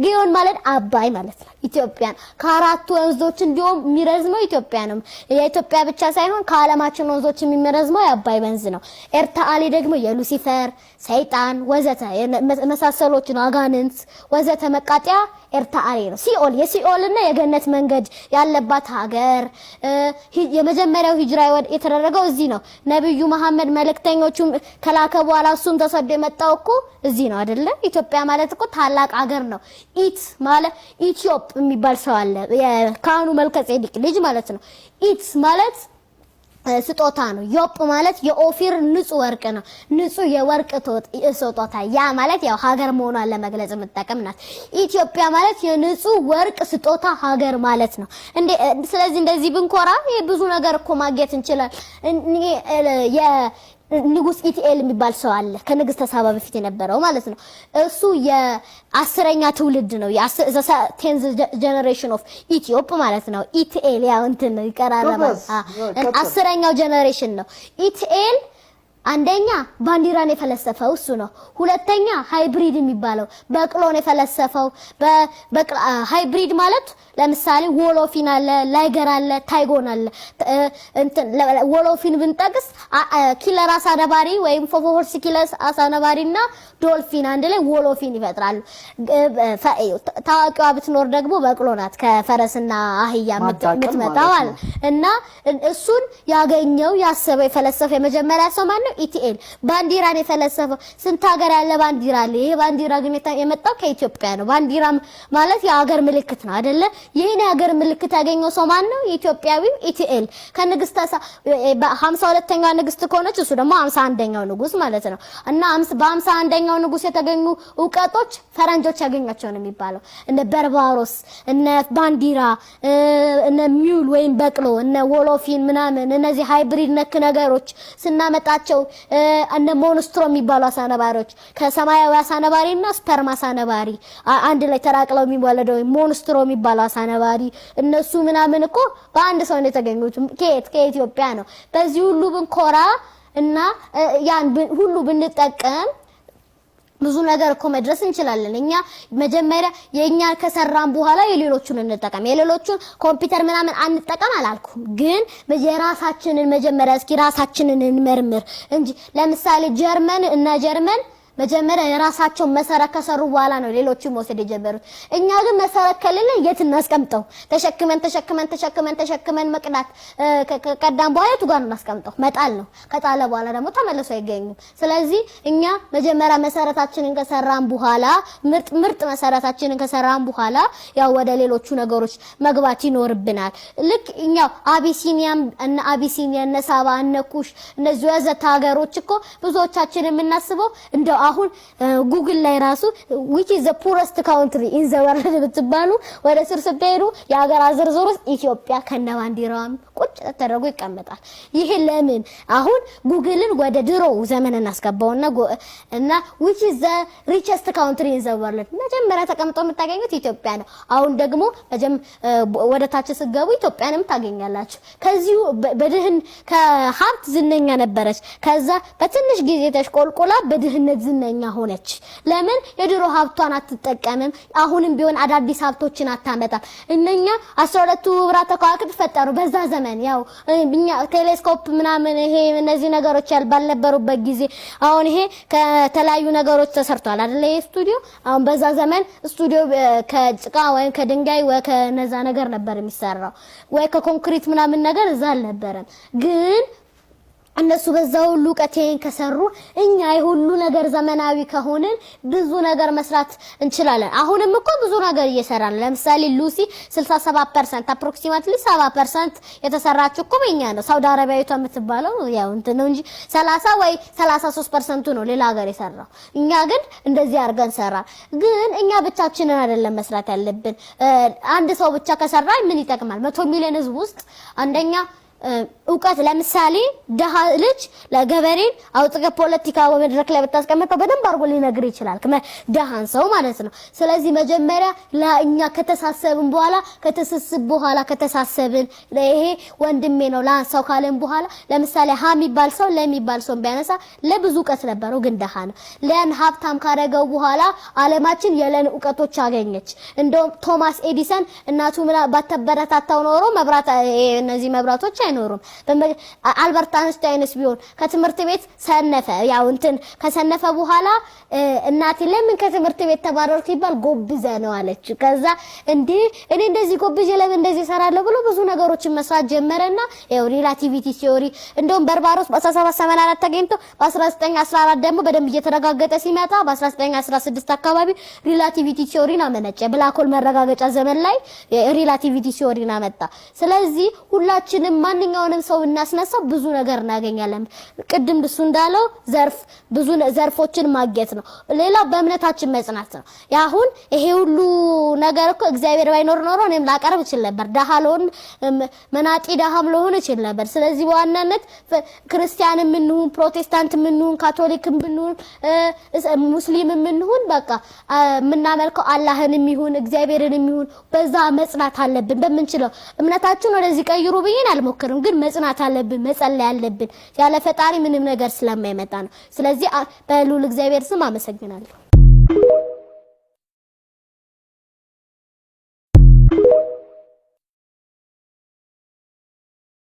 ግዮን ማለት አባይ ማለት ነው ኢትዮጵያ ከአራቱ ወንዞች እንዲሁም የሚረዝመው ኢትዮጵያ ነው የኢትዮጵያ ብቻ ሳይሆን ከዓለማችን ወንዞች የሚረዝመው የአባይ ወንዝ ነው ኤርታሌ ደግሞ የሉሲፈር ሰይጣን ወዘተ መሳሰሎች ነው አጋንንት ወዘተ መቃጠያ ኤርታሌ ነው ሲኦል የሲኦልና የገነት መንገድ ያለባት ሀገር የመጀመሪያው ሂጅራ የተደረገው እዚህ ነው ነብዩ መሐመድ መልእክተኞቹም ከላከ በኋላ እሱም ተሰዶ የመጣው እኮ እዚህ ነው አይደለ ኢትዮጵያ ማለት እኮ ታላቅ ሀገር ነው ኢት ማለት ኢትዮጵ የሚባል ሰው አለ የካህኑ መልከጼዴቅ ልጅ ማለት ነው ኢት ማለት ስጦታ ነው ዮፕ ማለት የኦፊር ንጹህ ወርቅ ነው ንጹህ የወርቅ ስጦታ ያ ማለት ያው ሀገር መሆኗን ለመግለጽ የምትጠቀምናት ኢትዮጵያ ማለት የንጹህ ወርቅ ስጦታ ሀገር ማለት ነው እንዴ ስለዚህ እንደዚህ ብንኮራ ብዙ ነገር እኮ ማግኘት እንችላለን ንጉስ ኢቲኤል የሚባል ሰው አለ ከንግስተ ሳባ በፊት የነበረው ማለት ነው እሱ የአስረኛ ትውልድ ነው የ10th generation of ኢትዮጵያ ማለት ነው ኢቲኤል ያው እንትን ይቀራረባል አስረኛው ጀነሬሽን ነው ኢቲኤል አንደኛ ባንዲራን የፈለሰፈው እሱ ነው ሁለተኛ ሃይብሪድ የሚባለው በቅሎን የፈለሰፈው ሃይብሪድ ማለት ለምሳሌ ወሎፊን አለ ላይገር አለ ታይጎን አለ እንትን ወሎፊን ብንጠቅስ ኪለር አሳነባሪ ወይም ፎፎርስ ኪለር አሳነባሪና ዶልፊን አንድ ላይ ወሎፊን ይፈጥራሉ ታዋቂዋ ብትኖር ደግሞ በቅሎ ናት ከፈረስና አህያ የምትመጣው እና እሱን ያገኘው ያሰበው የፈለሰፈው የመጀመሪያ ሰው ማን ነው ኢቲኤል ባንዲራን የፈለሰፈው ስንት ሀገር ያለ ባንዲራ አለ ይሄ ባንዲራ ግን የመጣው ከኢትዮጵያ ነው ባንዲራ ማለት የሀገር ምልክት ነው አይደለ ይሄን የሀገር ምልክት ያገኘው ሰው ማን ነው ኢትዮጵያዊው ኢቲኤል ከንግስተ 52ኛው ንግስት ከሆነች እሱ ደግሞ 51ኛው ንጉስ ማለት ነው እና በ51ኛው ንጉስ የተገኙ ዕውቀቶች ፈረንጆች ያገኛቸው ነው የሚባለው እነ በርባሮስ እነ ባንዲራ እነ ሚውል ወይም በቅሎ እነ ወሎፊን ምናምን እነዚህ ሃይብሪድ ነክ ነገሮች ስናመጣቸው እነ ሞንስትሮ የሚባሉ አሳነባሪዎች ከሰማያዊ አሳነባሪና ስፐርም አሳነባሪ አንድ ላይ ተራቅለው የሚወለደው ሞንስትሮ የሚባሉ አሳነባሪ እነሱ ምናምን እኮ በአንድ ሰው ነው የተገኙት ከኢትዮጵያ ነው በዚህ ሁሉ ብንኮራ እና ያን ሁሉ ብንጠቀም ብዙ ነገር እኮ መድረስ እንችላለን እኛ መጀመሪያ የኛ ከሰራን በኋላ የሌሎቹን እንጠቀም የሌሎቹን ኮምፒውተር ምናምን አንጠቀም አላልኩም ግን የራሳችንን መጀመሪያ እስኪ ራሳችንን እንመርምር እንጂ ለምሳሌ ጀርመን መጀመሪያ የራሳቸው መሰረት ከሰሩ በኋላ ነው ሌሎቹ መውሰድ የጀመሩት እኛ ግን መሰረት ከሌለ የት እናስቀምጠው ተሸክመን መቅዳት ከቀዳም በኋላ የቱ ጋር እናስቀምጠው መጣል ነው ከጣለ በኋላ ደግሞ ተመልሶ አይገኝም ስለዚህ እኛ መጀመሪያ መሰረታችንን ከሰራን በኋላ ምርጥ መሰረታችንን ከሰራን በኋላ ያው ወደ ሌሎቹ ነገሮች መግባት ይኖርብናል ልክ እኛው አቢሲኒያ እነ ሳባ እነ ኩሽ እነዚህ ወዘተ ሀገሮች እኮ ብዙዎቻችን የምናስበው እንደው አሁን ጉግል ላይ ራሱ which is the poorest country in the world ብትባሉ ወደ ስር ስትሄዱ የሀገር ዝርዝር ውስጥ ኢትዮጵያ ከነባንዲራውም ቁጭ ተደርጎ ይቀመጣል ይሄ ለምን አሁን ጉግልን ወደ ድሮ ዘመን እናስገባውና which is the richest country in the world መጀመሪያ ተቀምጦ የምታገኙት ኢትዮጵያ ነው አሁን ደግሞ ወደ ታች ስገቡ ኢትዮጵያንም ታገኛላችሁ ከዚሁ በድህን ከሀብት ዝነኛ ነበረች ከዛ በትንሽ ጊዜ ተሽቆልቆላ በድህነት ዝነኛ ሆነች ለምን የድሮ ሀብቷን አትጠቀምም አሁንም ቢሆን አዳዲስ ሀብቶችን አታመጣም እነኛ 12ቱ ህብራተ ከዋክብት ፈጠሩ በዛ ዘመን ያው እኛ ቴሌስኮፕ ምናምን ይሄ እነዚህ ነገሮች ባልነበሩበት ጊዜ አሁን ይሄ ከተለያዩ ነገሮች ተሰርቷል አይደል ይሄ ስቱዲዮ አሁን በዛ ዘመን ስቱዲዮ ከጭቃ ወይ ከድንጋይ ወይ ከነዛ ነገር ነበር የሚሰራው ወይ ከኮንክሪት ምናምን ነገር እዛ አልነበረም ግን እነሱ በዛው ሁሉ ቀቴን ከሰሩ እኛ ይሁሉ ነገር ዘመናዊ ከሆነን ብዙ ነገር መስራት እንችላለን አሁንም እኮ ብዙ ነገር እየሰራን ለምሳሌ ሉሲ 67% approximately 70% የተሰራችው እኮ በእኛ ነው ሳውዲ አረቢያዊቷ የምትባለው ያው እንትን ነው እንጂ 30 ወይ 33% ነው ሌላ ሀገር የሰራው እኛ ግን እንደዚህ አድርገን ሰራ ግን እኛ ብቻችንን አይደለም መስራት ያለብን አንድ ሰው ብቻ ከሰራ ምን ይጠቅማል 100 ሚሊዮን ህዝብ ውስጥ አንደኛ እውቀት ለምሳሌ ደሃ ልጅ ለገበሬ አውጥቀ ፖለቲካ ወመድረክ ላይ በታስቀምጠው በደንብ አርጎ ሊነግር ይችላል ደሃን ሰው ማለት ነው ስለዚህ መጀመሪያ ለኛ ከተሳሰብን በኋላ ከተሰስብ በኋላ ከተሳሰብን ለይሄ ወንድሜ ነው ላንሳው ካለን በኋላ ለምሳሌ ሃሚባል ሰው ለሚባል ሰው ቢያነሳ ለብዙ እውቀት ነበረው ግን ደሃ ነው ለን ሀብታም ካረገው በኋላ ዓለማችን የለን እውቀቶች አገኘች እንደውም ቶማስ ኤዲሰን እናቱ ባተበረታታው ኖሮ መብራት እነዚህ መብራቶች አይኖሩም አልበርት አንስታይንስ ቢሆን ከትምህርት ቤት ሰነፈ ያው እንትን ከሰነፈ በኋላ እናቴ ለምን ከትምህርት ቤት ተባረርኩ ይባል ጎብዘ ነው አለች ከዛ እንዴ እኔ እንደዚህ ጎብዘ ለምን እንደዚህ ሰራለሁ ብሎ ብዙ ነገሮችን መስራት ጀመረና ያው ሪላቲቪቲ ቲዮሪ እንደውም በርባሮስ በ1784 ተገኝቶ በ1914 ደግሞ በደንብ እየተረጋገጠ ሲመጣ በ1916 አካባቢ ሪላቲቪቲ ቲዮሪን አመነጨ ብላክ ሆል መረጋገጫ ዘመን ላይ ሪላቲቪቲ ቲዮሪን አመጣ ስለዚህ ሁላችንም ማንኛውንም ሰው እናስነሳው ብዙ ነገር እናገኛለን ቅድም እሱ እንዳለው ብዙ ዘርፎችን ማግኘት ነው ሌላው በእምነታችን መጽናት ነው ያሁን ይሄ ሁሉ ነገር እኮ እግዚአብሔር ባይኖር ኖሮ እኔም ላቀርብ ይችላል ነበር ዳሃሎን መናጢ ዳሃም ለሆነ ይችላል ነበር ስለዚህ በዋናነት ክርስቲያንም እንሁን ፕሮቴስታንትም እንሁን ካቶሊክም ብንሁን ሙስሊምም እንሁን በቃ ምናመልከው አላህንም ይሁን እግዚአብሔርንም ይሁን በዛ መጽናት አለብን በመንችለው እምነታችን ወደዚህ ቀይሩ ብዬን አልሞክርም ግን መጽናት አለብን መጸለይ አለብን ያለ ፈጣሪ ምንም ነገር ስለማይመጣ ነው ስለዚህ በሉል እግዚአብሔር ስም አመሰግናለሁ